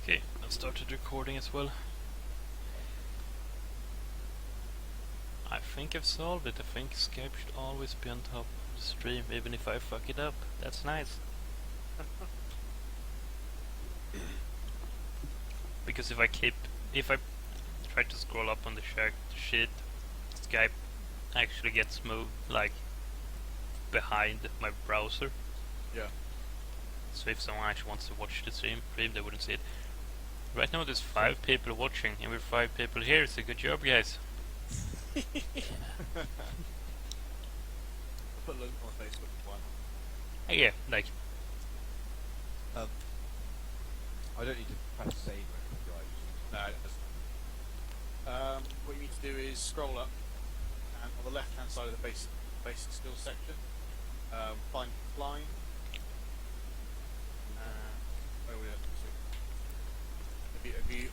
Okay, I've started recording as well. I think I've solved it. I think Skype should always be on top of the stream, even if I fuck it up. That's nice. Because if I try to scroll up on the sheet, Skype actually gets moved, like, behind my browser. Yeah. So if someone actually wants to watch the stream, they wouldn't see it. Right now there's 5 people watching, and we're 5 people here, so good job, guys. Put a link on Facebook as well. Yeah, like, I don't need to press save or anything, do I? No, it doesn't. What you need to do is scroll up, and on the left-hand side of the basic skills section, find flying. Where are we at? Have you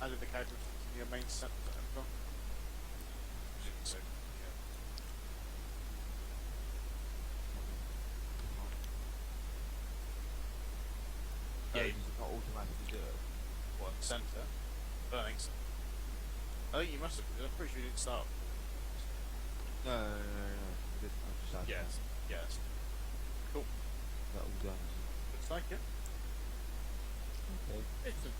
added the character to your main set? So, yeah. Does it not automatically do it? What, center? I don't think so. I think you must have, I'm pretty sure you didn't start. No. I didn't. I just added Yes. Yes. Cool. that all done. Looks like it. Okay. Excellent.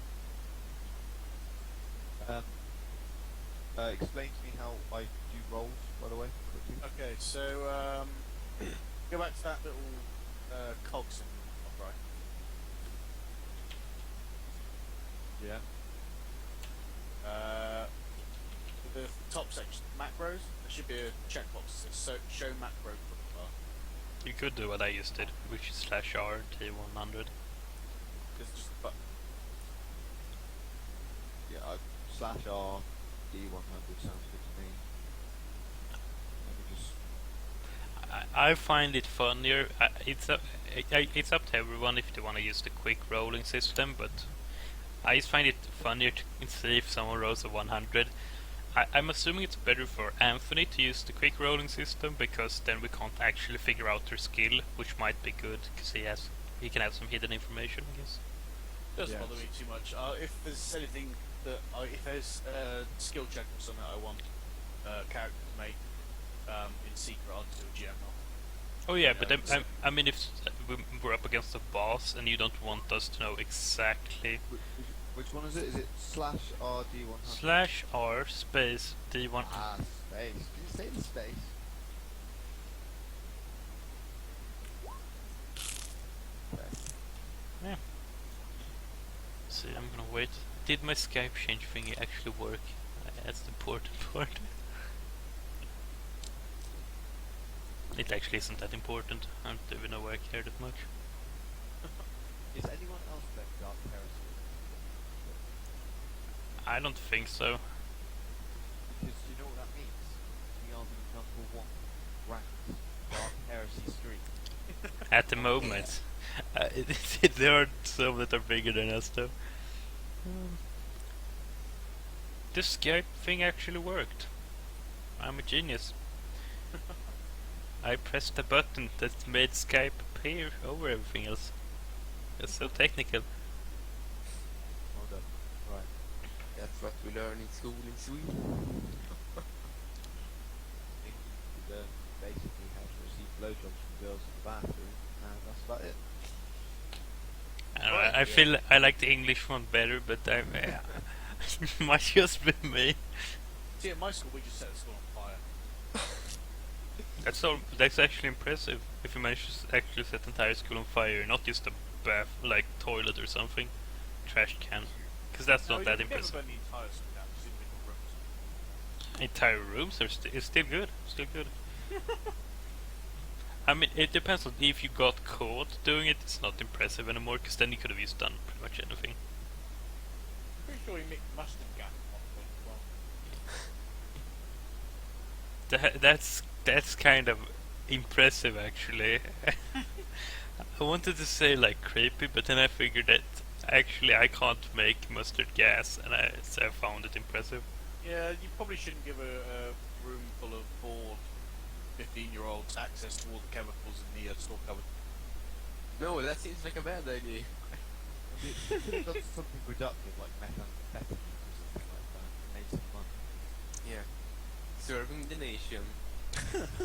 Explain to me how I do rolls, by the way, quickly. Okay, so go back to that little cog symbol on the top Yeah. right. The top section, macros, there should be a checkbox that says show macro bar. you could do what I just did, which is /R T100. There's just a button. Yeah, /R D100 sounds good to me. Let me just... I find it funnier. It's up to everyone if they want to use the quick rolling system, but I just find it funnier to see if someone rolls a 100. I'm assuming it's better for Anthony to use the quick rolling system, because then we can't actually figure out their skill, which might be good because he can have some hidden information, I guess. Doesn't Yes. bother me too much. If there's anything that if there's a skill check or something I want character to make in secret, I'll do a GM roll. Oh yeah, Yeah, but I mean, if we're up against a boss and you don't want us to know exactly Which one is it? Is it /R D100? /R space D1. Ah, space. Can you say the space? Okay. Yeah. See, I'm gonna wait. Did my Skype change thingy actually work? That's the important part. It actually isn't that important. I don't even know why I care that much. Is anyone else playing Dark Heresy? I don't think so. Because you know what that means? We are the #1 ranked Dark Heresy stream. At the moment. There are some that are bigger than us though. This Skype thing actually worked. I'm a genius. I pressed a button that made Skype appear over everything else. That's so technical. Well done. Right. That's what we learn in school in Sweden. I think we learn basically how to receive blowjobs from girls in the bathroom, and that's about it. I feel I like the English one better, but I might just be me. See, at my school we just set the school on fire. That's actually impressive. If you manage to actually set the entire school on fire, not just a bath, like toilet or something, trash can, because that's not that impressive. Never burn the entire school down, just individual rooms. Entire rooms are it's still good, still good. I mean, it depends on if you got caught doing it. It's not impressive anymore, because then you could have just done pretty much anything. I'm pretty sure he mixed mustard gas at one point as well. That's kind of impressive, actually. I wanted to say like creepy, but then I figured that actually I can't make mustard gas, and so I found it impressive. Yeah, you probably shouldn't give a room full of bored 15-year-olds access to all the chemicals in the store cupboard. No, that seems like a bad idea. We could have done something productive like methamphetamine or something like that. And made some money. Yeah. Serving the nation. Alright.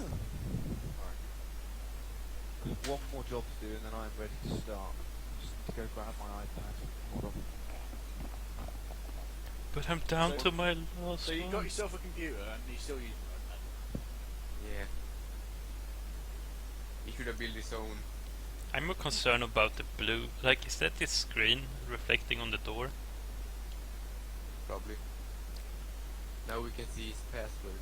One more job to do and then I'm ready to start. Just need to go grab my iPad. Hold on. But I'm down So- to my last So you one. got yourself a computer and you still use it. Yeah. He should have built his own. I'm more concerned about the blue. Like, is that this screen reflecting on the door? Probably. Now we can see his passwords.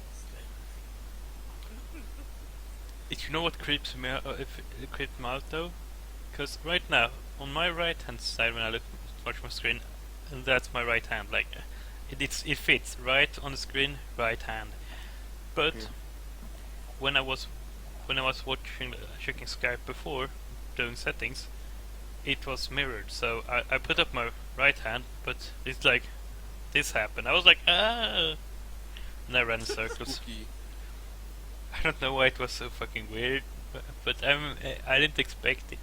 You know what creeps me out? If it creeped me out though, because right now on my right hand side when I watch my screen, and that's my right hand. Like, it fits right on the screen, right hand. But Yeah. when I was watching checking Skype before doing settings, it was mirrored. So I put up my right hand, but it's like this happened. I was like, ah, and I ran in circles. Spooky. I don't know why it was so fucking weird, but I didn't expect it.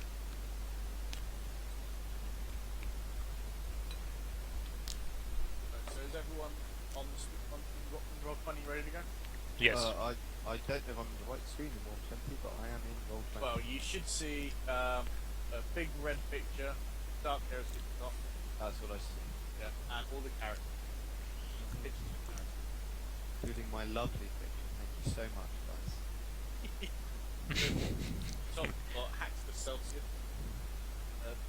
So is everyone on the on in Roll 20 ready to go? Yes. I don't know if I'm in the right screen in Roll20, but I am in Roll20. Well, you should see a big red picture, dark heresy at the top, That's what I see. yeah, and all the characters. Pictures of characters. Including my lovely picture. Thank you so much, guys. Top got Haxter Celsius,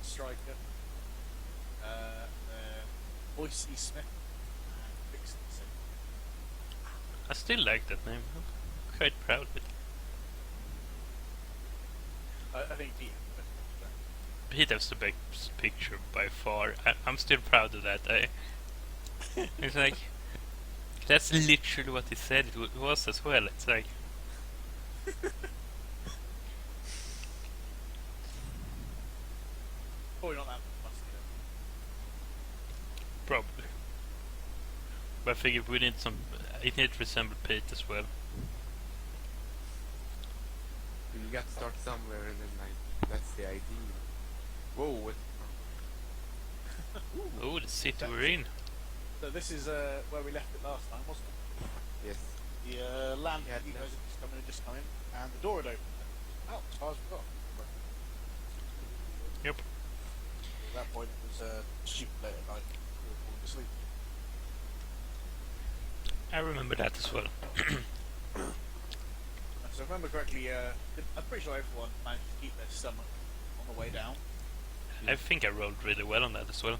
Striker, Boise Smith, and Vixen Sim. I still like that name. I'm quite proud of it. I think Pete has the best picture. He has the best picture by far. I'm still proud of that. It's like that's literally what he said it was as well. It's like Probably not that musty probably. But I figure we need some. It needs to resemble Pete as well. You got to start somewhere and then like that's the idea. Whoa, what? Oh, the city we're in. So this is where we left it last time, wasn't it? Yes. The land Yeah, you no. guys had just come in, and the door had opened. Out as far as we got. Yep. At that point, it was super late at night. We were falling asleep. I remember that as well. So if I remember correctly, I'm pretty sure everyone managed to keep their stomach on the way down. I think I rolled really well on that as well.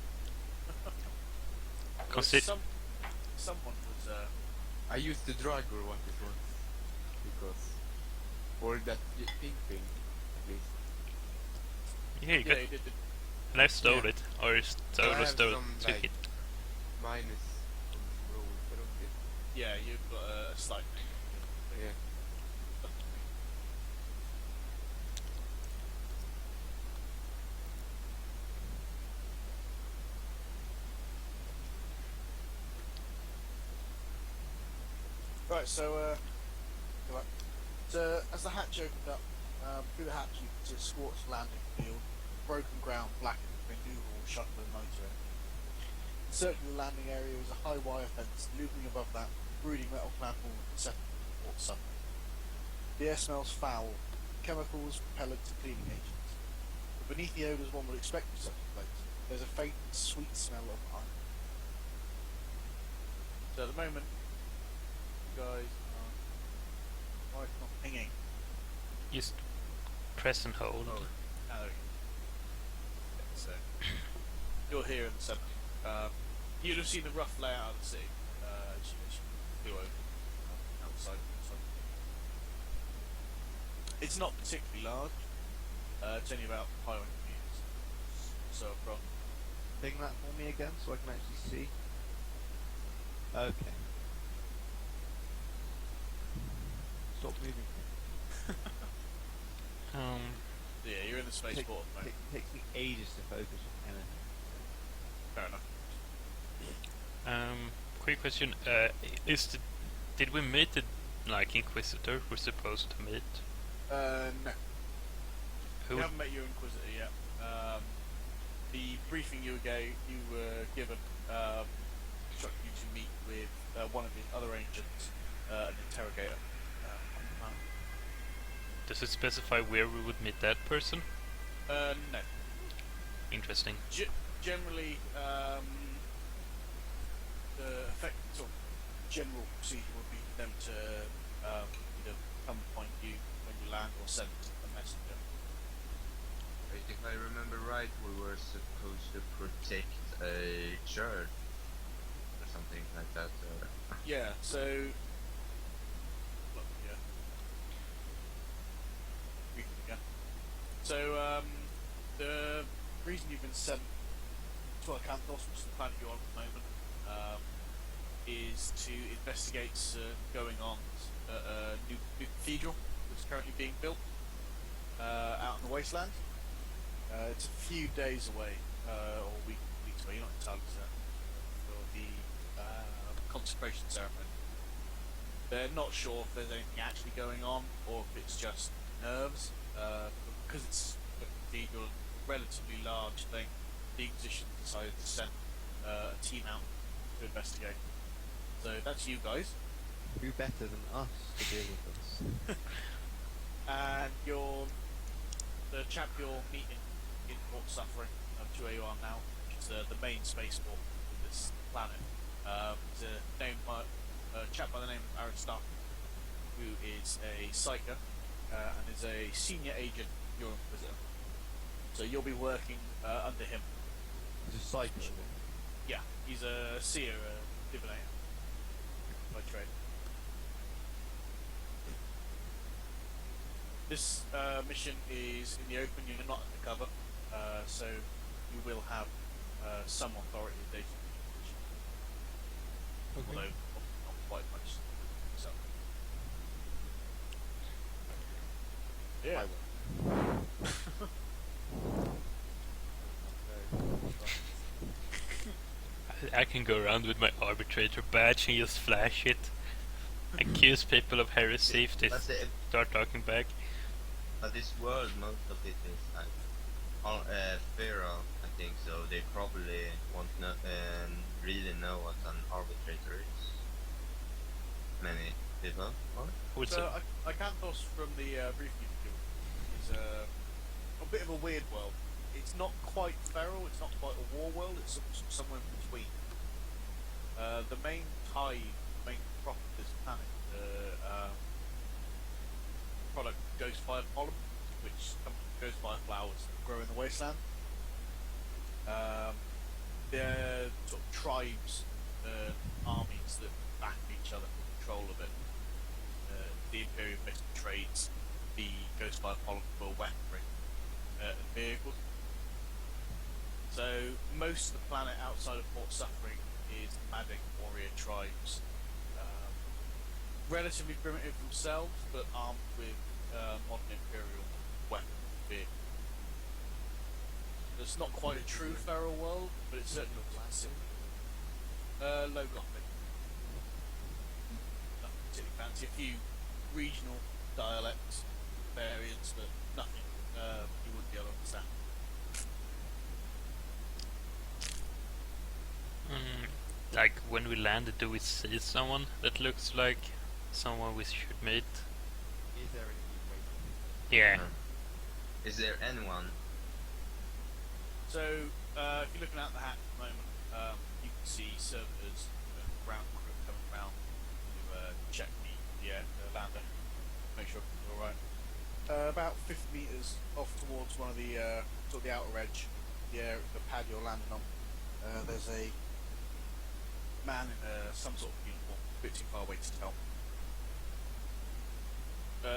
Someone was I used the drug or what it was. Because. Or that pink thing, at least. Yeah, you got. he did. And I stole Yeah. it, or I stole have took some, like, it. Minus on this roll, but okay. Yeah, you've got a slight. Yeah. Right, so as the hatch opened up, through the hatch you can see a scorched landing field, broken ground blackened with innumerable shuttle and motor engines. Encircling the landing area was a high wire fence, looming above that, brooding metal clad wall and settled port submarine. The air smells foul, chemicals, propellants and cleaning agents. But beneath the odours one would expect of such a place, there's a faint sweet smell of iron. So at the moment, you guys are... Why it's not pinging? Just press and hold. Oh, there we go. Yeah, so, you're here in the centre. You'd have seen the rough layout of the city as you flew over outside. It's not particularly large. It's only about 500 metres. So from Thing that for me again so I can actually see. Okay. Stop moving. yeah, you're in the spaceport at the moment. Takes me ages to focus on anything. Fair enough. Quick question. Did we meet the Inquisitor we're supposed to meet? No. Who? We haven't met your Inquisitor yet. the briefing you were given instructed you to meet with one of the other agents, an interrogator. On the planet. Does it specify where we would meet that person? No. Interesting. Generally, the effect sort of general procedure would be for them to either come find you when you land or send a messenger. If I remember right, we were supposed to protect a church or something like that. Yeah. So, look, yeah. Yeah. So, the reason you've been sent to Acanthos, which is the planet you're on at the moment, is to investigate going on at a new cathedral that's currently being built out in the wasteland. It's a few days away, or weeks away, you're not entirely certain, for the consecration ceremony. They're not sure if there's anything actually going on, or if it's just nerves, because it's a cathedral, a relatively large thing. The Inquisition decided to send a team out to investigate. So that's you guys. Who better than us to deal with this? And the chap you're meeting in Port Suffering, to where you are now, which is the main spaceport of this planet, is a chap by the name of Aristarchus, who is a psyker and is a senior agent of your Inquisitor. So you'll be working under him. He's a psycho. Yeah, he's a seer, a divinator by trade. This mission is in the open, you're not undercover, so you will have some authority in data Okay. although not quite much. So. Yeah. I can go around with my arbitrator badge and just flash it. Accuse people of heresy if they start talking back. But this world, most of it is like feral, I think. So they probably won't know really know what an arbitrator is. Many people. What? What's So it? Acanthos from the briefing is a bit of a weird world. It's not quite feral, it's not quite a war world, it's somewhere in between. The main main crop of this planet, the product ghost fire pollen, which comes from ghost fire flowers that grow in the wasteland. They're sort of tribes, armies that back each other for control of it. The Imperium basically trades the ghost fire pollen for weaponry and vehicles. So most of the planet outside of Port Suffering is nomadic warrior tribes, relatively primitive themselves, but armed with modern imperial weapons and vehicles. It's not quite a true feral world, but it's certainly low gothic. Nothing particularly fancy. A few regional dialects, variants, but nothing you wouldn't be able to understand. Like when we landed, do we see someone that looks like someone we should meet? Is there anything waiting? Yeah. Is there anyone? So, if you're looking out the hatch at the moment, you can see servitors, ground crew coming around to check the lander, make sure it's all right. About 50 meters off towards one of the sort of the outer edge, the pad you're landing on. There's a man in some sort of uniform, a bit too far away to tell.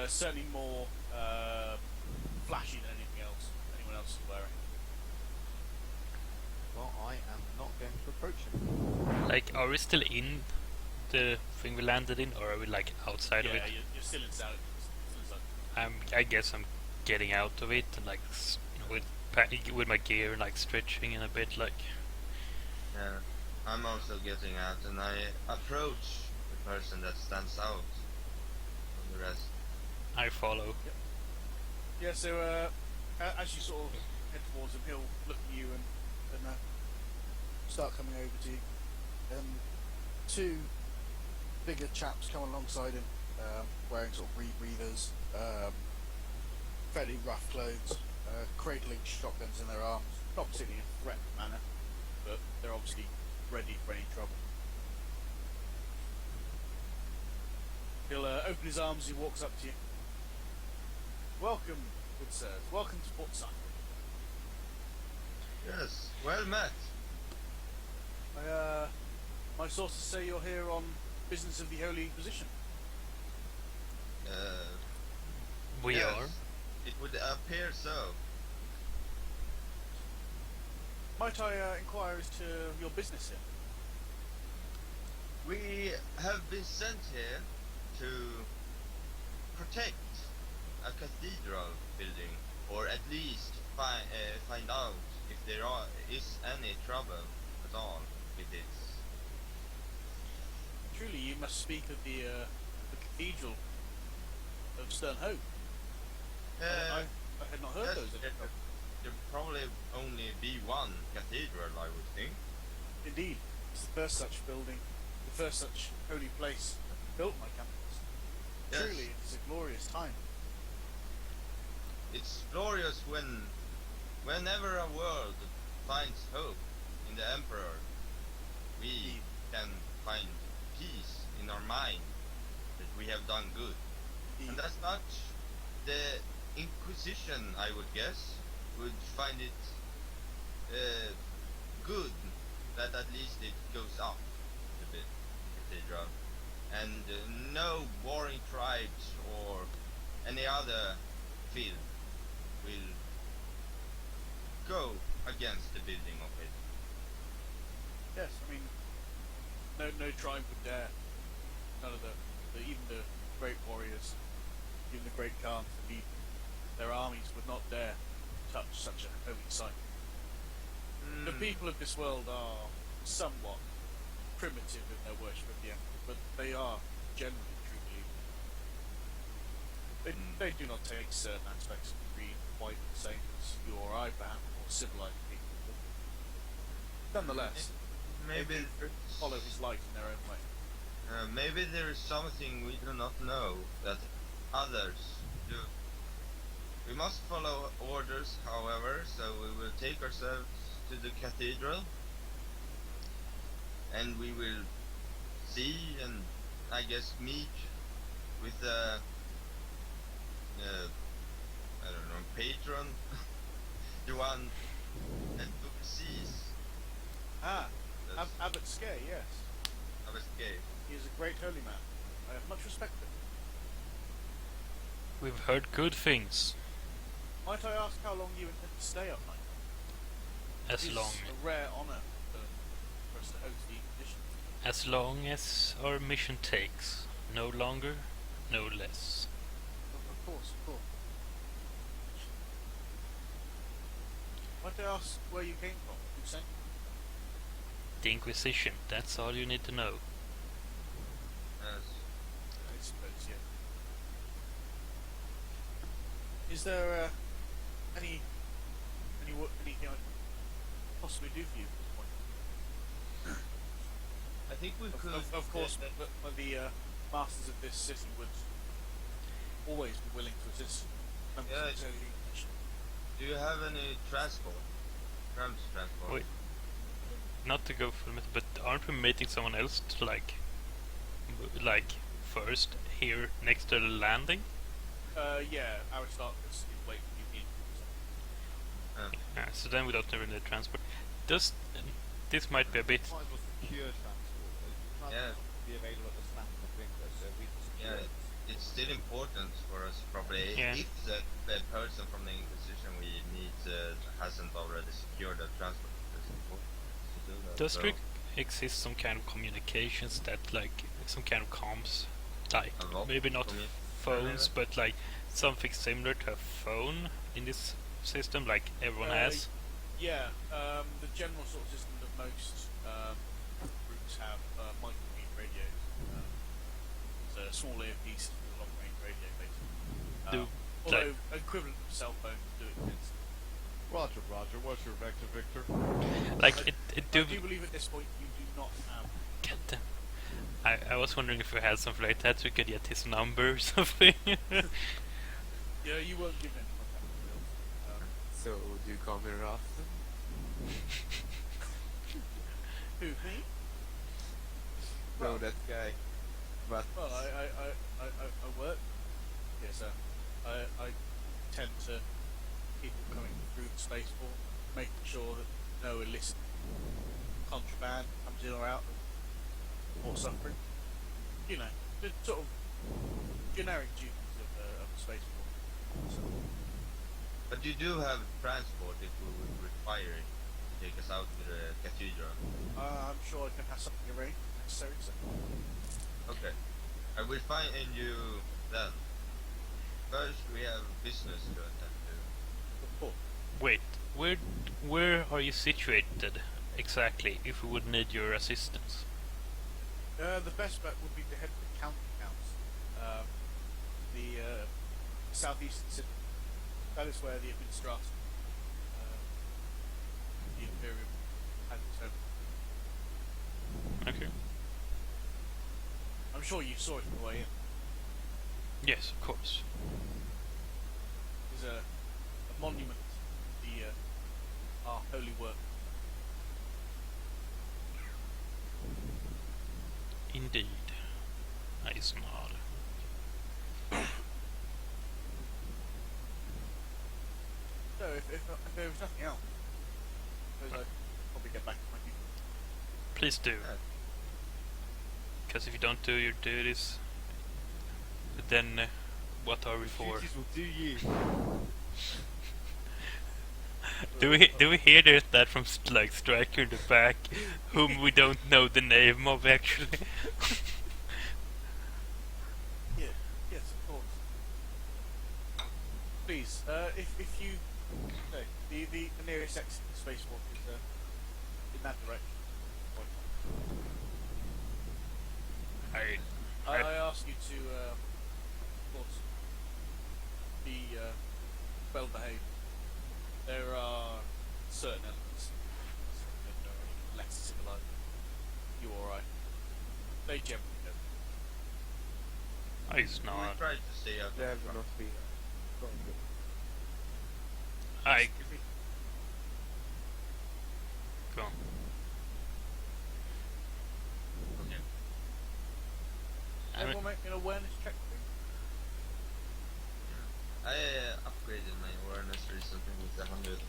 Certainly more flashy than anything else anyone else is wearing. Well, I am not going to approach him. Like, are we still in the thing we landed in, or are we like outside of it? Yeah, you're still inside. Still inside. I guess I'm getting out of it and like with my gear and like stretching in a bit, like. Yeah. I'm also getting out, and I approach the person that stands out from the rest. I follow. Yeah, so as you sort of head towards him, he'll look at you and start coming over to you. Two bigger chaps come alongside him, wearing sort of rebreathers, fairly rough clothes, cradling shotguns in their arms. Not particularly in a threatening manner, but they're obviously ready for any trouble. He'll open his arms as he walks up to you. Welcome, good sirs. Welcome to Port Said. Yes, well met. My sources say you're here on business of the Holy Inquisition. We Yes, are. It would appear so. Might I inquire as to your business here? We have been sent here to protect a cathedral building, or at least find out if there is any trouble at all with it. Truly, you must speak of the cathedral of Stern Hope. I had not heard Yes, those. there probably only be one cathedral, I would think. Indeed, it's the first such building, the first such holy place built on my campus. Yes. Truly, it's a glorious time. It's glorious whenever a world finds hope in the Emperor, we can find peace in our mind that we have done good. Indeed. And as such, the Inquisition, I would guess, would find it good that at least it goes up a bit, cathedral, and no warring tribes or any other field will go against the building of it. Yes, I mean, no tribe would dare. None of even the great warriors, even the great Khans that lead their armies would not dare touch such a holy site. The people of this world are somewhat primitive in their worship of the Emperor, but they are generally truly evil. They do not take certain aspects of the creed quite the same as you or I, perhaps, or civilized people would. Nonetheless, Maybe follow his light in their own way. maybe there is something we do not know that others do. We must follow orders, however, so we will take ourselves to the cathedral, and we will see and I guess meet with the I don't know, patron, the one that oversees Ah, Abbot Skay, yes. our escape. He is a great holy man. I have much respect for him. We've heard good things. Might I ask how long you intend to stay up night? As It is long a rare honour for us to host the Inquisition. as long as our mission takes. No longer, no less. Of course, of course. Might I ask where you came from? Who sent you? The Inquisition, that's all you need to know. Yes. I suppose, yeah. Is there anything I can possibly do for you at this point? I think we could. Of course, the masters of this city would always be willing to assist members Yeah, of the Holy Inquisition. Do you have any transport? Transport. Wait. Not to go full metal, but aren't we meeting someone else to like first here next to the landing? Yeah, Aristarchus is waiting for you. So then we don't need the transport. This might be a bit. Might as well secure transport. Transport Yeah. will be available at the snap of a finger, so we can secure Yeah, it. it's still important for us probably Yeah. if the person from the Inquisition we need hasn't already secured the transport. It's important to do that. Does so, there exist some kind of communications that like some kind of comms, like A lot maybe not commu- phones, but like something similar to a phone in this system, like everyone has? Yeah, the general sort of system that most groups have microwave radios. So a small earpiece with a long range radio, basically. Do Although equivalent of cell phones do exist. Roger, Roger. What's your vector, Victor? Like it I do. do believe at this point you do not have. Goddamn. I was wondering if we had something like that, we could get his number or something. Yeah, you weren't given any contact details. So, do you come here often? Who, me? No, that guy. But Well, I work. Yes, sir. I tend to people coming through the spaceport, making sure that no illicit contraband comes in or out or suffering. You know, the sort of generic duties of the spaceport. So, But you do have transport if we would require it to take us out to the cathedral. I'm sure I can have something arranged if necessary. So. Okay. I will find you then. First, we have business to attend to. Of course. Wait, where are you situated exactly? If we would need your assistance. The best bet would be to head to the county council, the southeastern city. That is where the administration, the Imperium, has its home. Okay. I'm sure you saw it on the way in. Yes, of course. There's a monument to the our holy work. Indeed. I smiled. So if there was nothing else, I suppose I'd probably get back to my duty. Please do. Because if you don't do your duties, then what are we for? Duties will do you. Do we hear that from like Striker in the back, whom we don't know the name of actually? Yeah, yes, of course. Please, if you, no, the nearest exit to spaceport is in that direction. I ask you to, of course, be well behaved. There are certain elements that are less civilized. You alright? They generally don't. I We snarled. try to stay out there of will front. not be. I Excuse me. go on. Okay. I mean- Everyone make an awareness check, please. I upgraded my awareness recently with 100.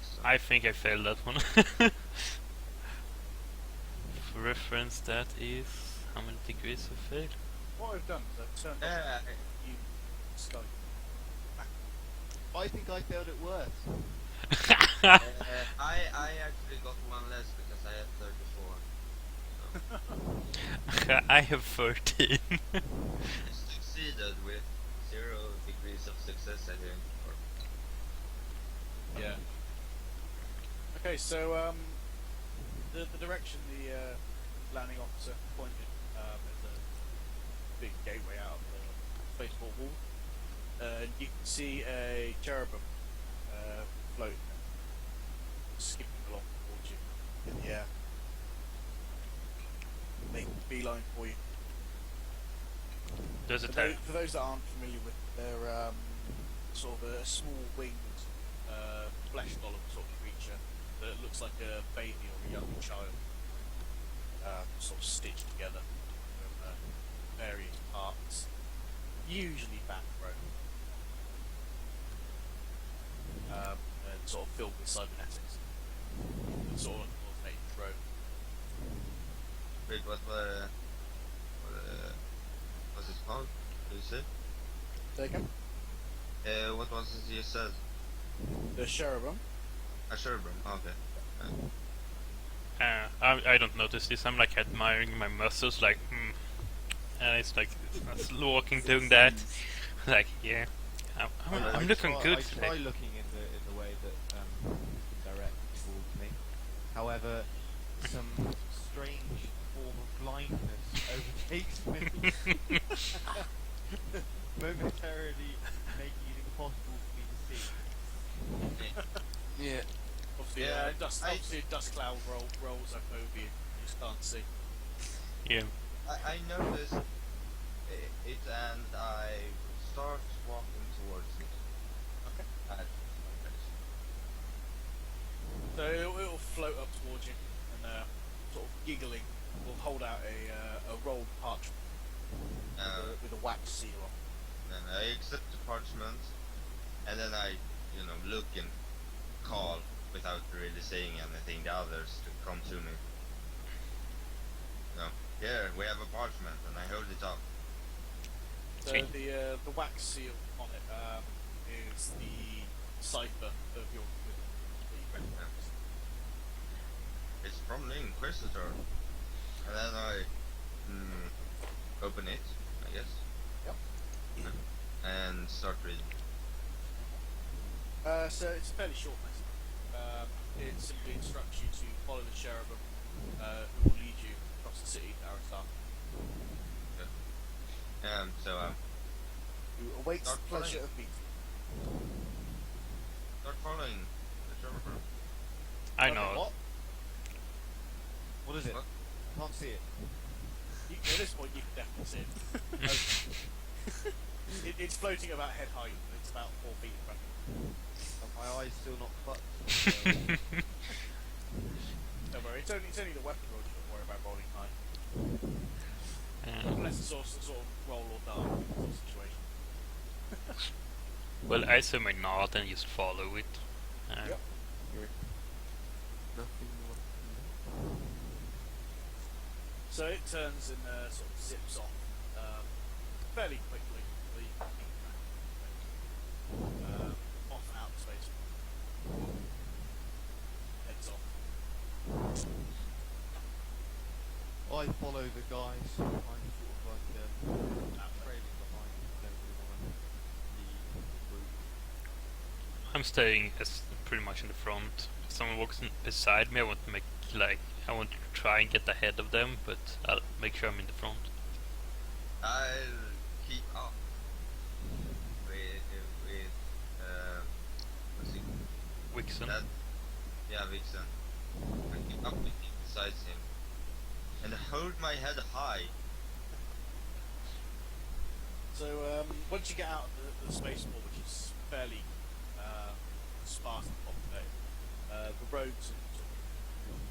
So I think I failed that one. For reference, that is how many degrees of fail? What I've done is I've turned yeah, off you study. I think I failed it worse. I actually got one less because I had 34. So I have 13. I succeeded with 0 degrees of success, I think. Or Yeah. Okay, so the direction the landing officer pointed is a big gateway out of the spaceport wall, and you can see a cherubim floating there, skipping along towards you in the air, making a beeline for you. Does For it those, have? for those that aren't familiar with, they're sort of a small winged flesh golem sort of creature that looks like a baby or a young child, sort of stitched together from various parts, usually back row, and sort of filled with cybernetics, sort of coordinated row. wait, what's it called? Did you say? Say again? What was it you said? The cherubim. A cherubim. Okay. I don't notice this. I'm like admiring my muscles, like, and it's like walking, doing that. Like, yeah, I'm looking good I today. try looking in the way that you can direct towards me. However, some strange form of blindness overtakes me, momentarily making it impossible for me to see. Yeah. Obviously, Yeah, obviously a dust cloud rolls up over you. You just can't see. Yeah. I noticed it and I start walking towards it. Okay. At my place. So it'll float up towards you and sort of giggling will hold out a rolled parchment with a wax seal on. Then I accept the parchment, and then I, look and call without really saying anything. The others to come to me. No, here we have a parchment, and I hold it up. So Okay. the wax seal on it is the cipher of your that you recognise. It's from the Inquisitor, and then I open it, I guess, Yep. and start reading. So it's a fairly short message. It simply instructs you to follow the cherubim who will lead you across the city to Aristar, So who awaits Start the pleasure following. of meeting. start following the Trevor. I Okay, know. What? What is it? What? I can't see it. At this point, you can definitely see it. It's floating about head height. And it's about 4 feet in front of you. Are my eyes still not fucked? Don't worry, it's only the weapon roll you don't worry about rolling high. Unless it's also sort of roll or die sort of situation. Well, I assume I not and just follow it. Yep. Nothing more. So it turns and sort of zips off fairly quickly. Where you can keep track. Off and out of space. Heads off. I follow the guys. I'm sort of like trailing behind. Don't really want to lead the group. I'm staying as pretty much in the front. If someone walks beside me, I want to I want to try and get ahead of them, but I'll make sure I'm in the front. I'll keep up with what's it? Wixen. That, yeah, Vixen. I keep up with him besides him, and hold my head high. So once you get out of the spaceport, which is fairly sparse and populated, the roads and sort of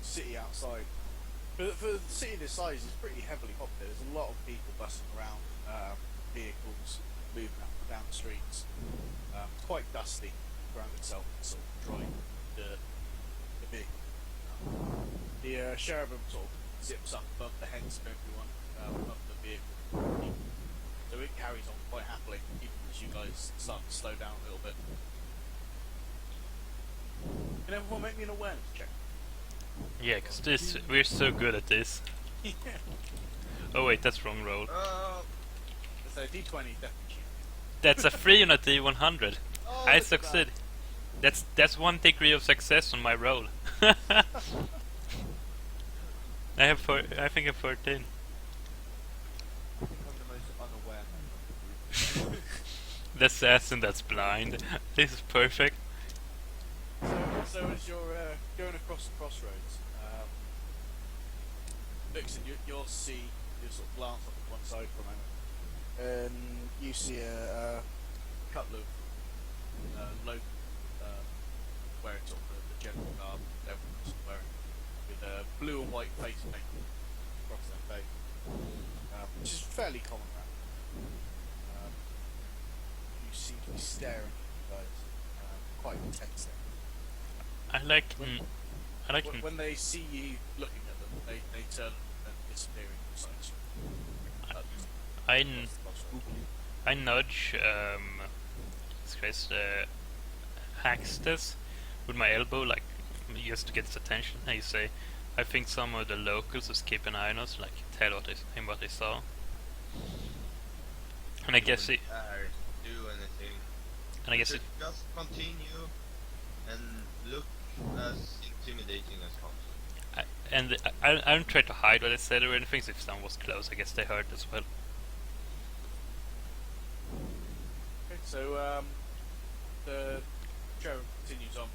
city outside. For the city this size, it's pretty heavily populated. There's a lot of people bustling around, vehicles moving up and down the streets. It's quite dusty around itself, sort of dry dirt. The vehicle. The cherubim sort of zips up above the heads of everyone, above the vehicle. So it carries on quite happily, even as you guys start to slow down a little bit. Can everyone make me an awareness check? Yeah, because we're so good at this. Oh wait, that's wrong roll. So D20 definitely cheating. That's a 3 on a D100. Oh, I look at succeed. That's 1 degree of success on my roll. I think I'm 14. I think I'm the most unaware member of the group. The assassin that's blind. This is perfect. So as you're going across the crossroads, Vixen, you'll see, you sort of glance up to one side for a moment, and you see a couple of local wearing sort of the general garb everyone's wearing, with blue and white face paint across their face, which is fairly common around. You seem to be staring at you guys quite intensely. I like. When they see you looking at them, they turn and disappear in your sight. I nudge this guy's Haxtus with my elbow, like just to get his attention. And you say, I think some of the locals just keep an eye on us, like tell him what they saw. And I guess it. Do anything. And I guess it. Just continue and look as intimidating as possible. I don't try to hide what I said or anything. So if someone was close, I guess they heard as well. Okay, so the cherub continues on.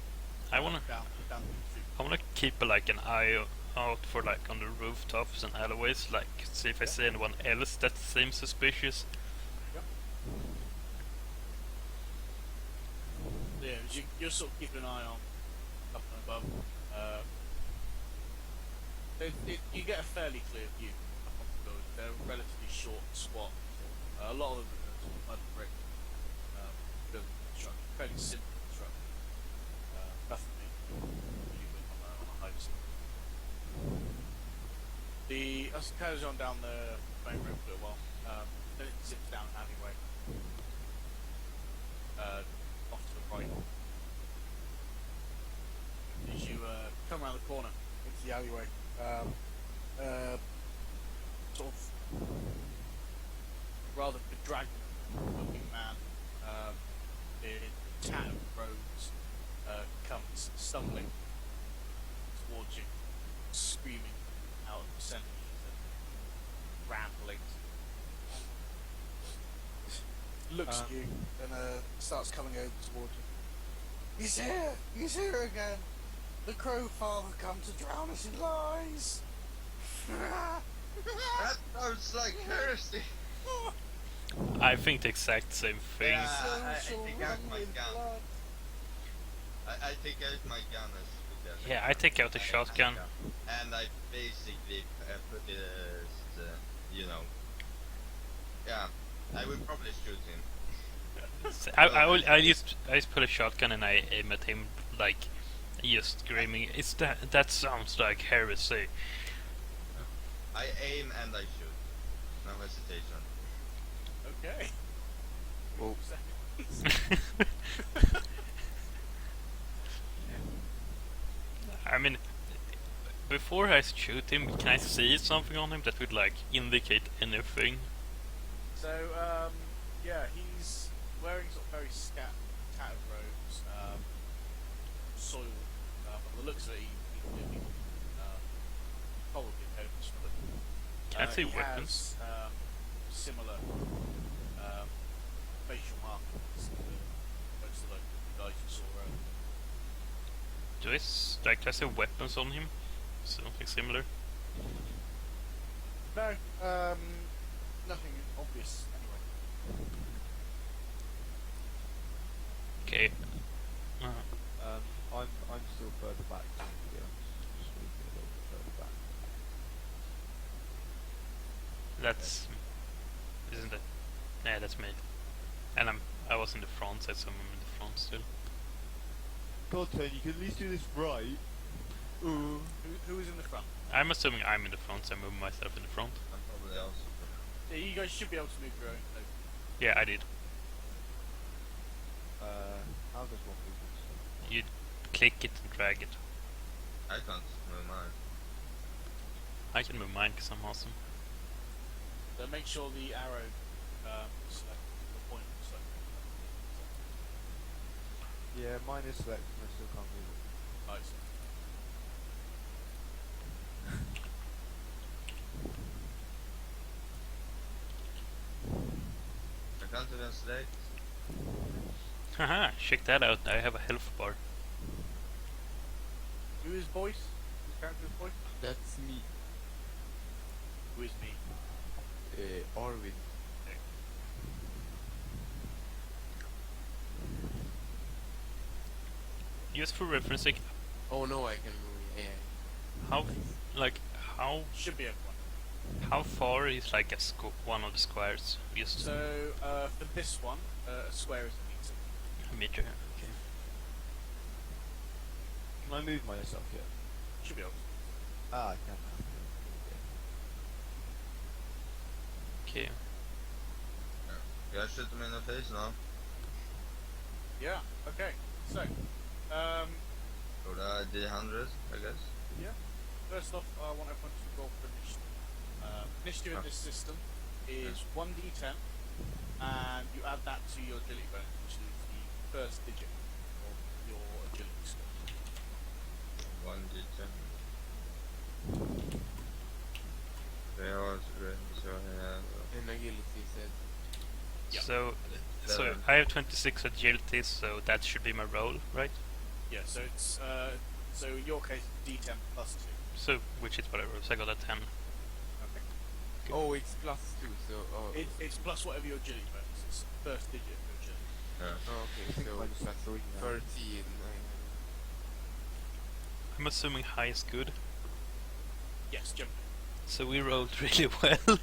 I wanna down the street. I wanna keep like an eye out for like on the rooftops and alleyways, like see if I see anyone else that seems suspicious. Yep. Yeah, you're sort of keeping an eye on up and above. You get a fairly clear view up on the building. They're relatively short, squat. A lot of them are sort of mud brick building construction, fairly simple construction. Nothing big really with on a high scale. As it carries on down the main road for a while, then it zips down an alleyway. Off to the right. As you come around the corner into the alleyway, sort of rather bedraggled looking man in tattered robes comes stumbling towards you, screaming out of obscenities and ramblings. Looks at you and starts coming over towards you. He's here! He's here again! The Crow Father come to drown us in lies! That sounds like heresy. I think the exact same thing. Yeah. So I shall think I run have my with gun. blood. I take out my gun as with the Yeah, I take out the shotgun. and I basically put it as, yeah, I will probably shoot him. I just put a shotgun and I aim at him like just screaming. That sounds like heresy. I aim and I shoot. No hesitation. Okay. Oh. I mean, before I shoot him, can I see something on him that would like indicate anything? So, yeah, he's wearing sort of very tattered robes, soiled. By the looks of it, he's living, probably homeless from it. Can I see he weapons? has, similar facial markings to most of the guys you saw earlier. Do I see weapons on him? Something similar? No, nothing obvious anyway. Okay. I'm still further back. So yeah, just moving a little bit further back. That's isn't it? Yeah, that's me. And I was in the front, so I'm in the front still. God, Tony, you can at least do this right. Who is in the front? I'm assuming I'm in the front, so I'm moving myself in the front. I'm probably also. Yeah, you guys should be able to move your own. Yeah, I did. How does one move this? You click it and drag it. I can't move mine. I can move mine because I'm awesome. So make sure the arrow select the point selected. Yeah, mine is selected and I still can't move it. Nice. I can't even select. Haha, check that out. I have a health bar. Who is voice? Whose character's voice? That's me, Who is me? Arvid. Just for referencing, Oh no, I can move. Yeah. how how Should be everyone. how far is like one of the squares? Just So for this one, a square is a meter. a meter. Okay. Can I move myself yet? Should be able to. Ah, I can. Okay. Yeah, I shoot him in the face now. Yeah. Okay. So, Or the D100, I guess. first off, I want everyone to roll for initiative. Initiative in this system is 1d10, and you add that to your agility bonus, which is the first digit of your agility score. 1d10. They are so And agility said. Yeah. So Seven. I have 26 agility, so that should be my roll, right? Yeah, so it's so in your case D10 plus 2. So, which is whatever, so I got a 10. Okay. Oh, it's plus 2, so... Oh, It's plus whatever your agility bonus is. First digit of your agility. oh, okay, so Minus plus 3 now. 13. I'm assuming high is good. Yes, jump. So we rolled really well.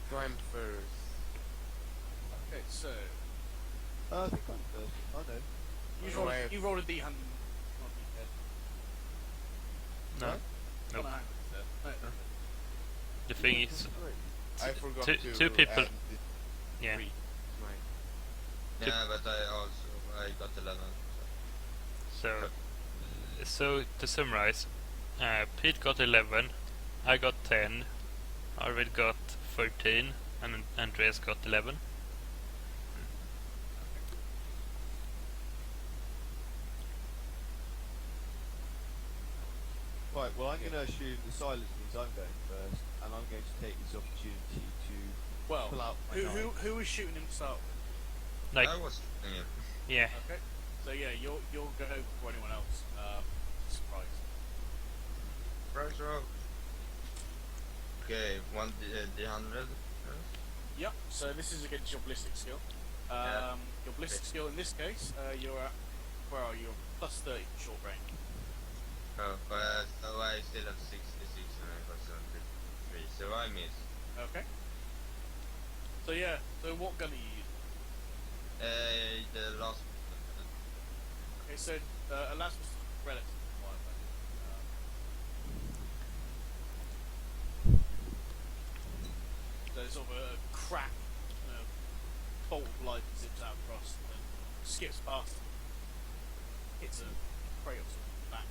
So I'm first. Okay, so I think I'm first. Oh no. you rolled a D100. No. Not Nope. a 100, no. The thing is, I forgot two- to two people- add the yeah. 3 to my... Yeah, but I got 11. So to summarize, Pete got 11, I got 10, Arvid got 13, and Andreas got 11. Right, well I'm going to assume the silence means I'm going first, and I'm going to take this opportunity to Well, pull out my knife. who was shooting him to start with? Like, I was. yeah. Okay. So yeah, you'll go before anyone else. Surprise. Price roll. Okay, one D100. Yep. So this is against your ballistic skill. Yeah. Your ballistic skill in this case, you're at where are you? Plus 30 short range. Oh, so I still have 66 and I got 73, so I miss. Okay. So yeah. So what gun are you using? The last. Okay. So Erasmus is relatively quiet. So there's sort of a crack, bolt of light zips out across and then skips past. Hits a Kratos sort of back.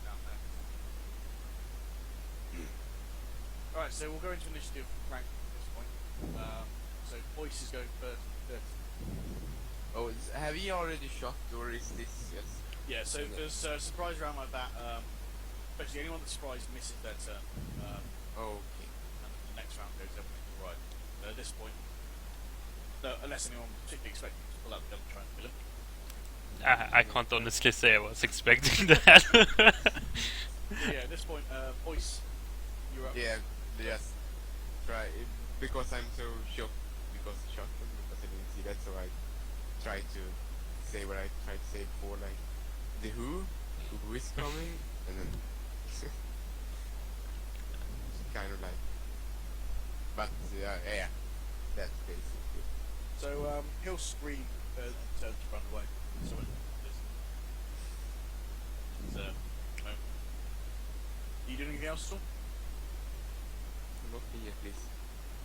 Down there. Alright, so we'll go into initiative rank at this point. So Boyce is going first. Oh, have you already shot, or is this just... Yeah, so there's a surprise round like that. Basically, anyone that's surprised misses their turn. Oh, okay. And the next round goes everything right. So at this point, no, unless anyone particularly expecting to pull out the gun and try and kill him. I can't honestly say I was expecting that. So yeah, at this point, Boyce, you're up. Yeah, just try... Because I'm so shocked because I shot him, because I didn't see that, so I try to say what I tried to say before, like, the who is coming, and then... kind of like... But, yeah, that's basically... So he'll scream and turn to run away. So you doing anything else at all? Not me, at least.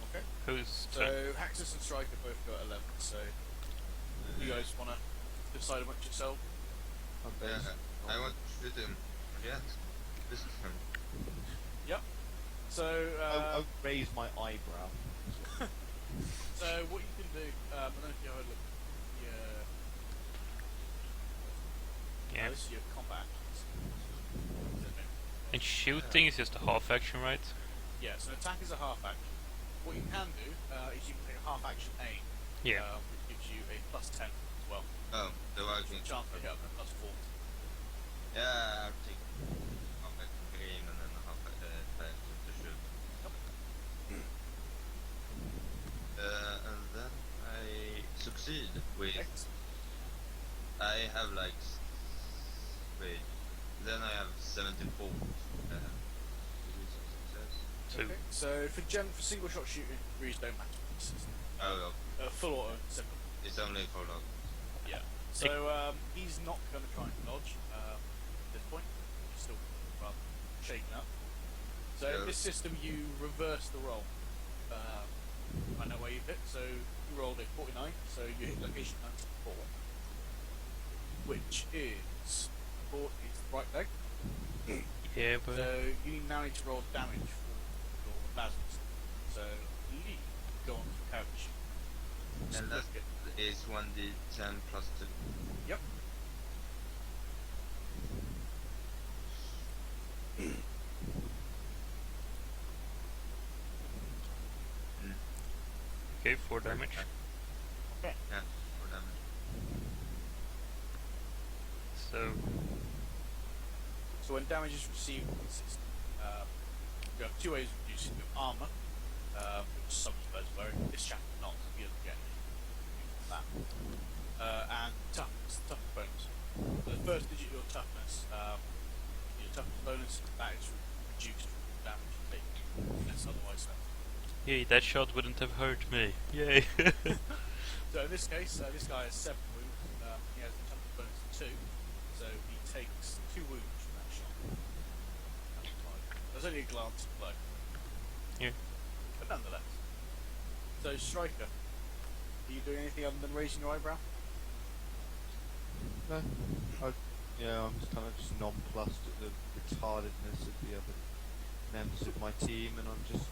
Okay. Who's So Haxus and Striker both got 11. So you guys want to decide amongst yourself? I'm Yeah, first. I want to shoot him. Yes. This is him. Yep. So I'll raise my eyebrow. so what you can do? I don't know if you heard. Look, yeah. this is your combat. And shooting is just a half action, right? Yeah. So attack is a half action. What you can do is you can take a half action aim. Yeah. Which gives you a plus 10 as well. Oh, the Viking. Chance to hit up a plus 4. Yeah, I'll take half back to game and then half back to shoot. And then I succeed with. Excellent. I have like. Wait. Then I have 74. Degrees of success. So Okay. So for single shot shooting, rules don't matter. Oh, well, Full auto, simple. it's only for log. Yeah. So he's not going to try and dodge at this point. He's still rather shaken up. So in Yeah. this system, you reverse the roll. I know where you hit. So you rolled a 49. So you hit location 94, which is for his right leg. yeah, but So you now need to roll damage for your plasmas. So Lee, go on to the couch. And that is 1d10 plus 2. Yep. okay, 4 damage. Okay. Yeah, for damage. So, So when damage is received consistent, you have two ways of reducing your armor, which some spells were. This chapter not, so you don't get anything from that. And toughness bonus. So the first digit of your toughness bonus, that is reduced from the damage you take, unless otherwise specified. yay, that shot wouldn't have hurt me. Yay. So in this case, this guy has 7 wounds. He has a toughness bonus of 2, so he takes 2 wounds from that shot. There's only a glance of blow. Yeah. But nonetheless. So Striker, are you doing anything other than raising your eyebrow? No. I'm just kind of nonplussed at the retardedness of the other members of my team, and I'm just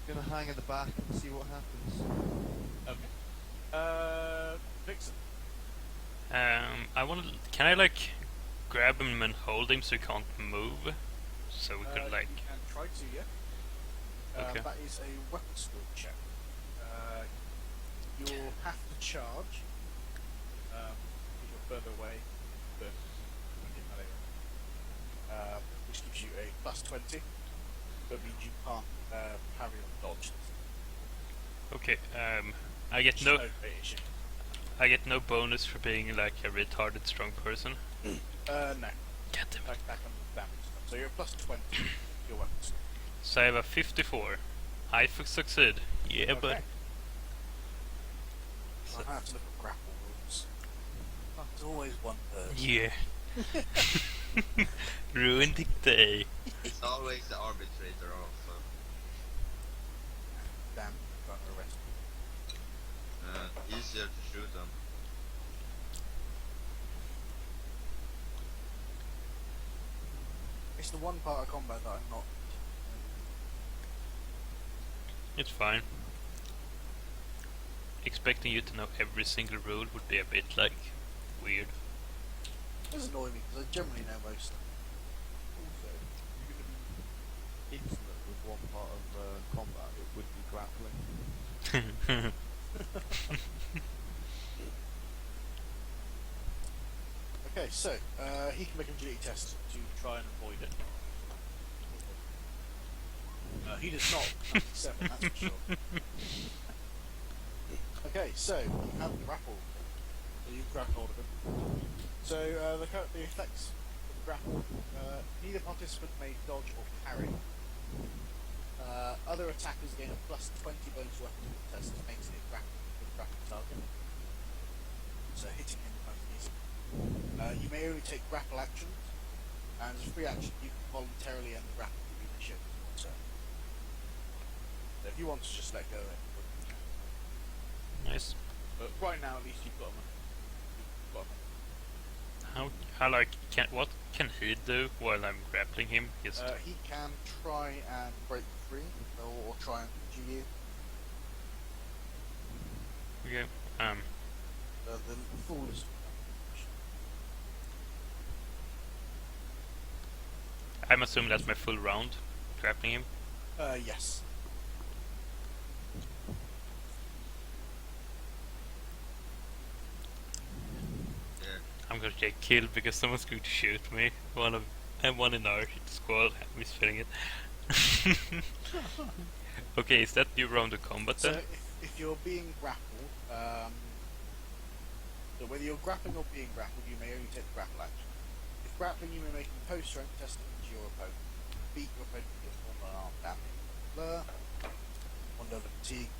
gonna hang in the back and see what happens. Okay. Vixen. I want to. Can I like grab him and hold him so he can't move? So we could like. You can try to, yeah. Okay. That is a weapon skill check. You'll have to charge. If you're further away, but which gives you a plus 20. That means you can't parry or dodge. Okay. I get no. great issue. I get no bonus for being like a retarded strong person. No. Get him. Back on the damage stuff. So you're plus 20. Your weapon skill. So I have a 54. I succeed. Yeah, but. I have to look at grapple rules. There's always one bird. Yeah. Ruined the day. It's always the arbitrator also. Damn, got arrested. Easier to shoot them. It's the one part of combat that I'm not. It's fine. Expecting you to know every single rule would be a bit like weird. It doesn't annoy me because I generally know most. Also, if you're going to be intimate with one part of combat, it would be grappling. Okay, so he can make an agility test to try and avoid it. He does not. 97, that's for sure. Okay, so you have the grapple. So you grab hold of him. So the effects of the grapple: neither participant may dodge or parry. Other attackers gain a plus 20 bonus weapon test, which makes it a grapple target. So hitting him is most easy. You may only take grapple actions, and as a free action, you can voluntarily end the grapple if you wish it. So if you want to just let go of it, you can. Nice. But right now, at least you've got him. You've got him. How like what can he do while I'm grappling him? Just He can try and break free, or try and G you. okay. The full list. I'm assuming that's my full round, grappling him. Yes. Yeah. I'm gonna get killed because someone's going to shoot me. One in our squad is feeling it. Okay, is that your round of combat So then? if you're being grappled, so whether you're grappling or being grappled, you may only take the grapple action. If grappling, you may make an opposed strength test against your opponent. Beat your opponent with your arm damage. Blur. 1 level of fatigue.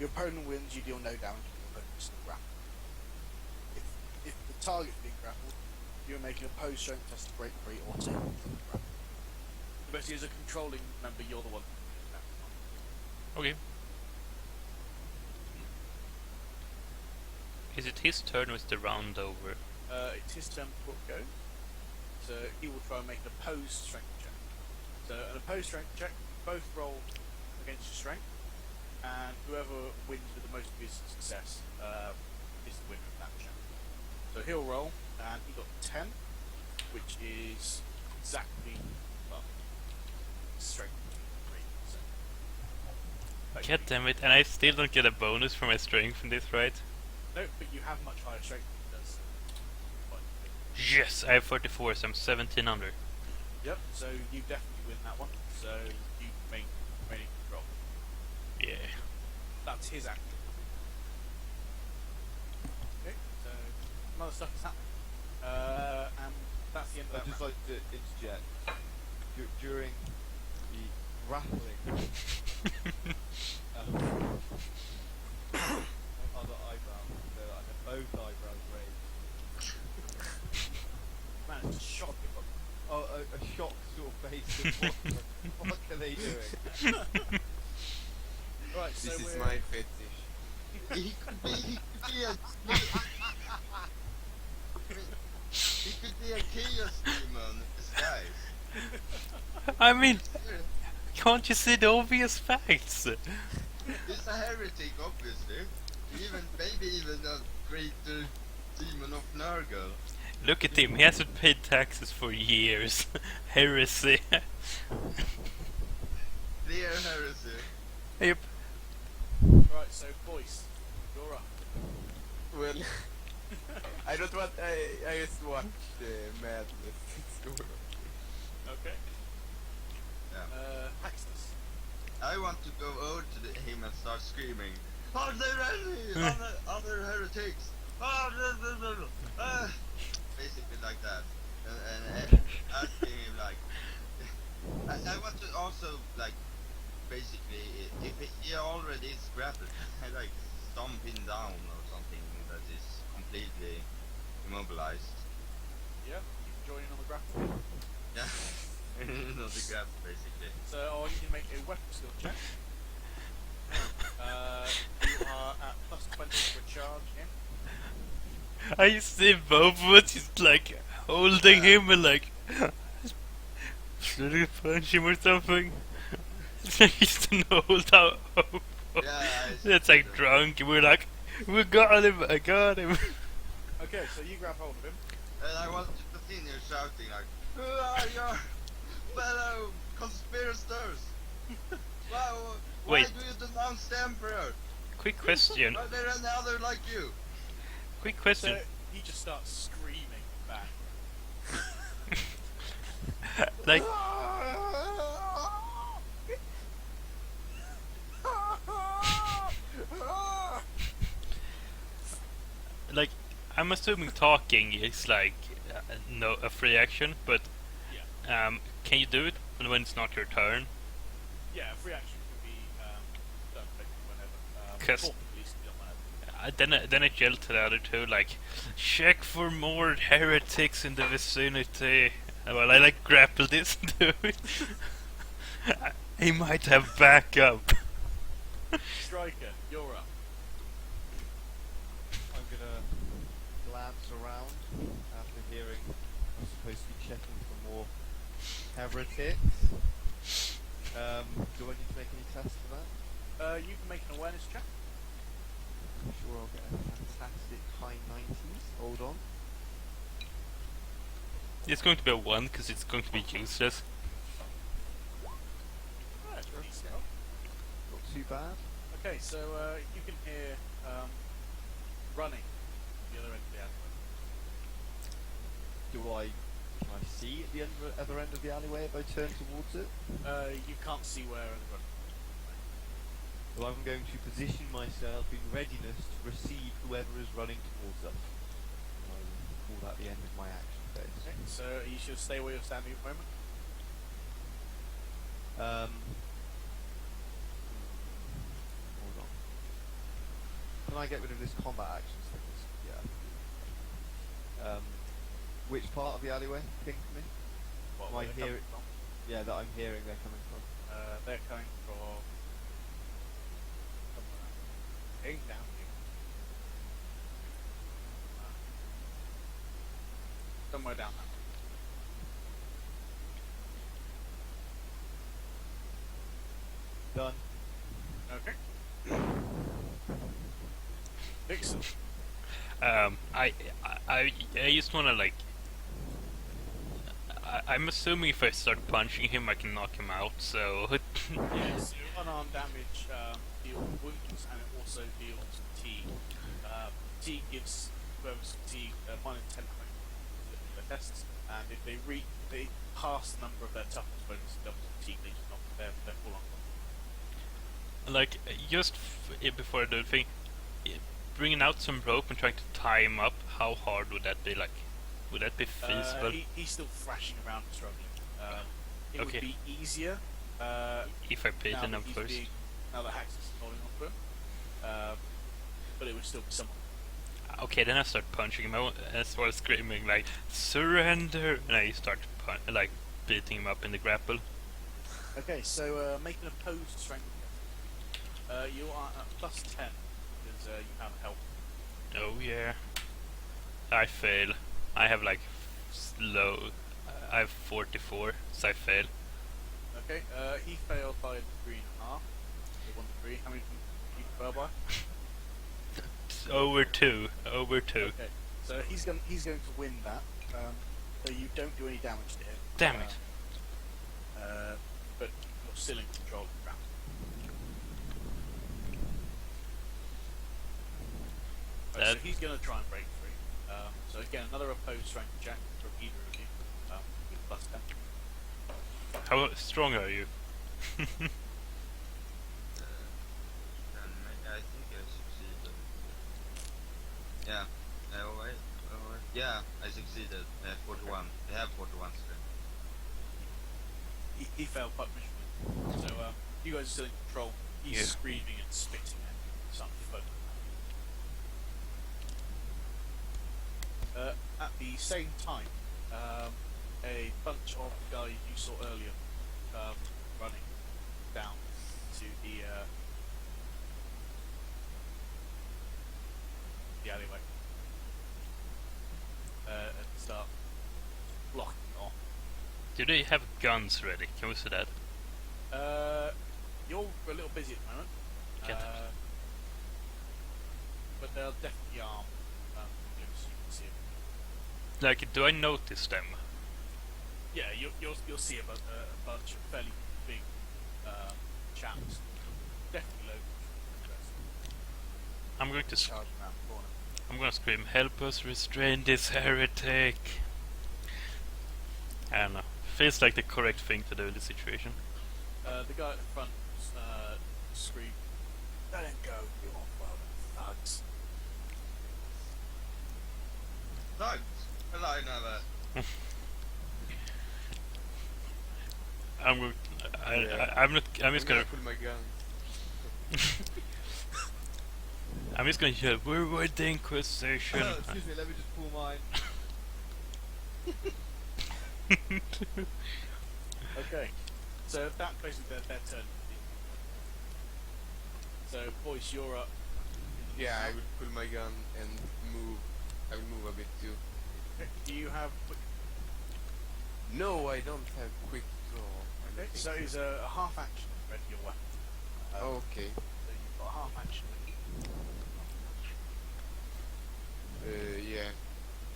Your opponent wins, you deal no damage, but your opponent is still grappled. If the target's being grappled, you're making an opposed strength test to break free or take from the grapple. Basically, as a controlling member, you're the one. Okay. Is it his turn or is the round over? It's his turn before it goes. So he will try and make an opposed strength check. So an opposed strength check, both roll against your strength, and whoever wins with the most of his success is the winner of that check. So he'll roll, and he got 10, which is exactly, well, strength 3. God damn it, and I still don't get a bonus for my strength from this, right? No, but you have much higher strength than he does. Yes, I have 44, so I'm 17 under. Yep. So you definitely win that one. So you main remaining control. Yeah. That's his action. Okay. So another stuff is happening. And that's the end of I'd that just round. like to interject. During the grappling, other eyebrow, and then both eyebrows raised. Man, it's just shocking. Oh, a shocked sort of face of what the fuck are they doing? Right. So This is we're my fetish. He could be a he could be a chaos demon in disguise. I mean, can't you see the obvious facts? He's a heretic, obviously. Maybe even a greater demon of Nurgle. Look at him, he hasn't paid taxes for years. Heresy. Clear heresy. Yep. right. So boys, you're up. Well, I don't want. I just watch Madness. Okay. Yeah. Paxtus. I want to go over to him and start screaming, "Are there any other heretics? Basically like that, and asking him like, I want to also like, basically, if he already is grappled, I like stomp him down or something that is completely immobilized. Yeah. You can join in on the grapple. Yeah, not the grab basically. So I want you to make a weapon skill check. You are at plus 20 for a charge in. I see both of us just like holding him and like should we punch him or something? It's like he's an old out. Yeah, I see It's like that. drunk and we're like, we got him, I got him. Okay, so you grab hold of him. And I want to continue shouting like, "Who are your fellow conspirators? Wow, why Wait. do you denounce the Emperor? Quick question, Are there any other like you?" quick So question. he just starts screaming back. Like, like, I'm assuming talking is like no a free action, but Yeah. can you do it when it's not your turn? Yeah, free action can be done basically whenever. 'Cause- Talk at least, whenever. Then I yell to the other two like, check for more heretics in the vicinity. Well, I like grapple this dude. He might have backup. Striker, you're up. I'm gonna glance around after hearing I'm supposed to be checking for more heretics. Do I need to make any tests for that? You can make an awareness check. I'm sure I'll get a fantastic high 90s. Hold on. It's going to be a 1 because it's going to be useless. Alright, decent. Not too bad. Okay, so you can hear running at the other end of the alleyway. Can I see at the other end of the alleyway if I turn towards it? You can't see where they're running. Well, I'm going to position myself in readiness to receive whoever is running towards us. And I will call that the end of my action phase. Okay, so you should stay where you're standing at the moment. Hold on. Can I get rid of this combat actions thing? Yeah. Which part of the alleyway? Ping for me. What, Am I where they're hearing? coming from. Yeah, that I'm hearing they're coming from. They're coming from somewhere. Heading down here. Somewhere down that way. Done. Okay. Dixon. I just wanna like. I'm assuming if I start punching him, I can knock him out. So Yes, unarmed damage deals wounds and it also deals fatigue. Fatigue gives whoever's fatigued minus 10 points. tests, and if they pass the number of their toughness bonus doubles fatigue, they just knock their full on. Like, just before I do the thing, bringing out some rope and trying to tie him up, how hard would that be? Like, would that be feasible? He's still thrashing around and struggling. It Okay. would be easier If I beat now him that he's first. now that Hax is holding on to him, but it would still be somewhat. Okay, then I start punching him. I start screaming like surrender, and I start like beating him up in the grapple. Okay, so make an opposed strength test. You are at plus 10 because you have help. Oh yeah. I fail. I have like low. I have 44, so I fail. Okay, he failed by a degree and a half. So 1 degree. How many did you fail by? Over 2. Over 2. Okay, so he's going to win that. So you don't do any damage to him. Damn it. But you're still in control of the round. Right, so That- he's going to try and break free. So again, another opposed strength check from either of you. With plus 10. How strong are you? And I think I succeeded. Yeah. Wait. Yeah, I succeeded. 41. I have 41 strength. He failed quite miserably. So you guys are still in control. He's Yeah. screaming and spitting at some foot. At the same time, a bunch of guys you saw earlier running down to the alleyway and start blocking it off. Do they have guns ready? Can we see that? You're a little busy at the moment, Get them. but they're definitely armed. So you can see it. Like, do I notice them? Yeah, you'll see a bunch of fairly big chaps. Definitely local. I'm going to. Charging around the corner. I'm gonna scream, "Help us restrain this heretic!" I don't know. Feels like the correct thing to do in this situation. The guy at the front screamed, "Let him go, you off-world thugs." Thugs! Well, I never. I'm going. Yeah. I'm not. I'm just gonna. pull my gun. I'm just gonna yell, "We're with the Inquisition!" Excuse me, let me just pull mine. Okay, so that's basically their turn. So, boys, you're up. Yeah, I will pull my gun and move. I will move a bit too. Do you have quick? No, I don't have quick draw. I don't Okay, think so it's a half action to ready your weapon. Okay. So you've got a half action.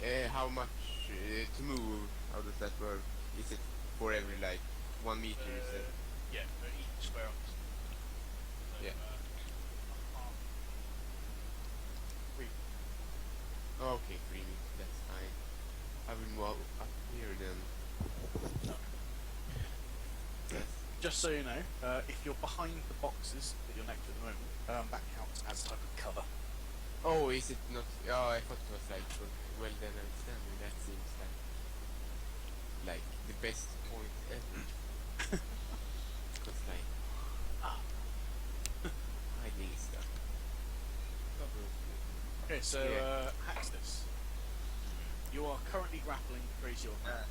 Yeah. How much to move? How does that work? Is it for every like 1 meter? You said? Yeah, for each square on this. So, Yeah. half. Three. Okay, 3 meters. That's fine. I will move up here then. Yes. Just so you know, if you're behind the boxes that you're next to at the moment, that counts as type of cover. Oh, is it not? Oh, I thought it was like. Well, then understanding that seems like the best point ever. Because like hiding stuff. Okay, so Yeah. Haxtus, you are currently grappling Crazy or Yeah,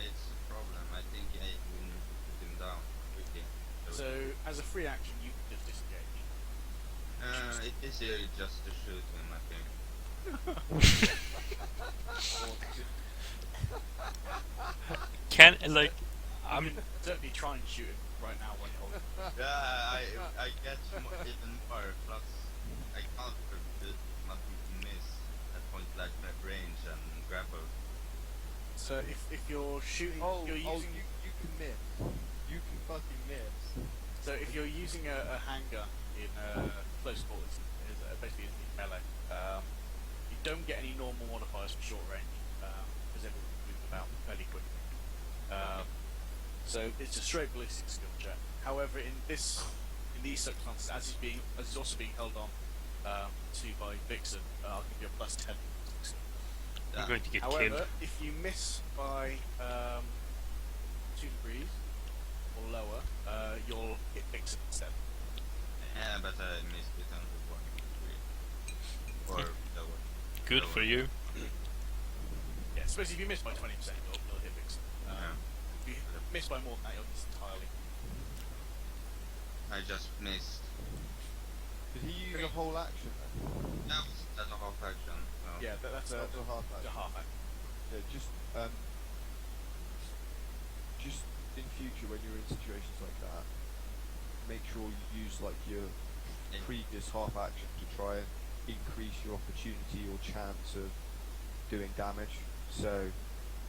it's a problem. I think I will need to put him down quickly. So, as a free action, you can just disengage. It is just to shoot him, I think. Can like, You I'm. can certainly try and shoot him right now when you're holding. Yeah, I get even more. Plus, I can't not miss at point blank range and grapple. So, if you're shooting, Oh, you're using. you can miss. You can fucking miss. So, if you're using a handgun in close quarters, basically in melee, you don't get any normal modifiers for short range because allows everyone to move about fairly quickly. So it's a straight ballistic skill check. However, in these circumstances, as is also being held on to by Vixen, I'll give you a plus 10 ballistic skill. I'm going to get However, killed. if you miss by 2 degrees or lower, you'll hit Vixen instead. Yeah, but I missed it on the 1 degree. Or lower. Good for you. Yeah, especially if you miss by 20%, you'll hit Vixen. Yeah. If you miss by more than that, you'll miss entirely. I just missed. Did he use a whole action then? That's a half action. So. Yeah, that's a half a action. half action. Yeah, just in future when you're in situations like that, make sure you use like your previous half action to try and increase your opportunity or chance of doing damage. So,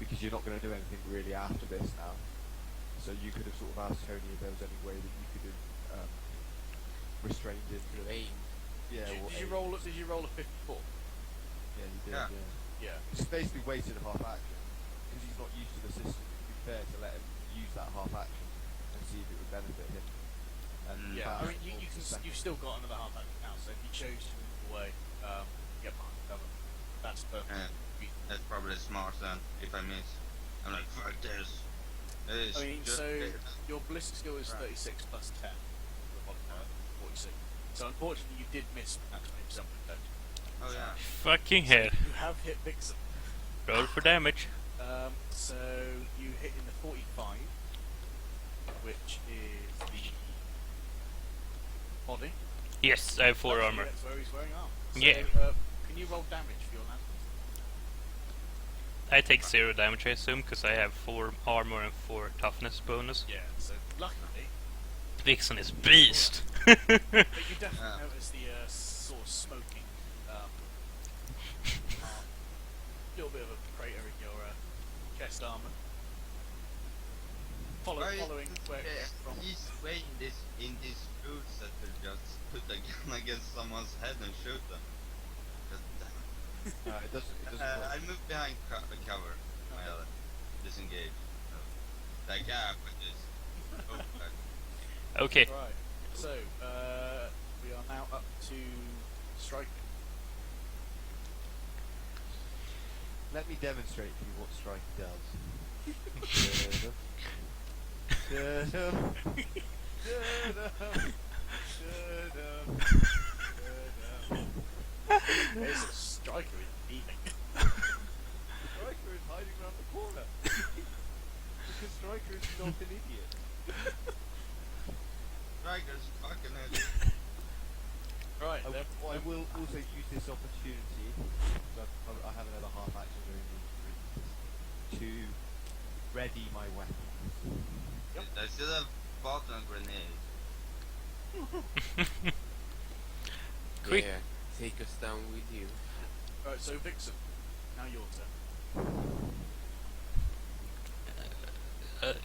because you're not going to do anything really after this now, so you could have sort of asked Tony if there was any way that you could have restrained him. Aim. Yeah. Did you roll? Did you roll a 54? Yeah, he did. Yeah. Yeah. Yeah. He's basically wasted a half action because he's not used to the system. It'd be fair to let him use that half action and see if it would benefit him. And Yeah. pass I mean, on to the second. you've still got another half action now. So if you chose to move away, get behind cover. That's perfect. That's probably smart then. If I miss, I'm like, fuck this. It's I mean, just so this. your ballistic skill is Right. 36 plus 10. 46. So unfortunately, you did miss that 20% window. Oh yeah. Fucking hell. You have hit Vixen. Roll for damage. So you hit in the 45, which is the body. Yes, I have 4 Actually, armor. That's where he's wearing armor. So, Yeah. Can you roll damage for your lances? I take 0 damage, I assume, because I have 4 armor and 4 toughness bonus. Yeah. So luckily, Vixen is beast. but you definitely Yeah. notice the sort of smoking, little bit of a crater in your chest armor. Why Following where it came from. he's weighing this in these boots that they just put a gun against someone's head and shoot them. Just, It doesn't. It doesn't. I work. moved behind cover. Well, disengage. So, like, put this. Oh, Okay. Right. So we are now up to striking. Let me demonstrate to you what strike does. There's a striker in evening. Striker is hiding around the corner. Because Striker is not an idiot. Strikers fucking it. Right. I will also use this opportunity, because I have another half action to ready my weapons. Yep. I still have bought a grenade. Quick. Yeah, take us down with you. Right. So Vixen, now your turn.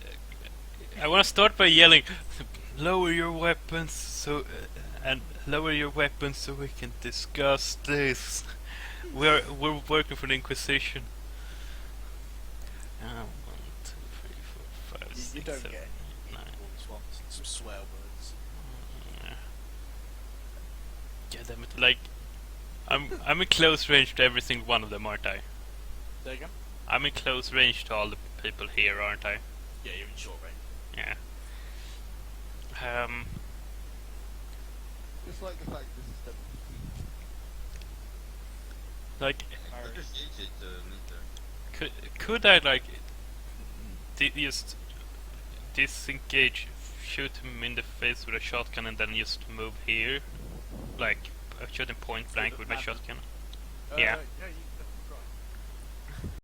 I want to start by yelling, lower your weapons and lower your weapons so we can discuss this. We're working for the Inquisition. 1, 2, 3, 4, 5, 6, You don't 7, get 8, 9. all ones. Some swear words. God damn it! Like, I'm in close range to every single one of them, aren't I? There you go. I'm in close range to all the people here, aren't I? Yeah, you're in short range. Yeah. Just like the fact this is done. Like, I just use it to meter. could I like just disengage, shoot him in the face with a shotgun, and then just move here, like shoot him point blank with my shotgun? Yeah. Yeah, you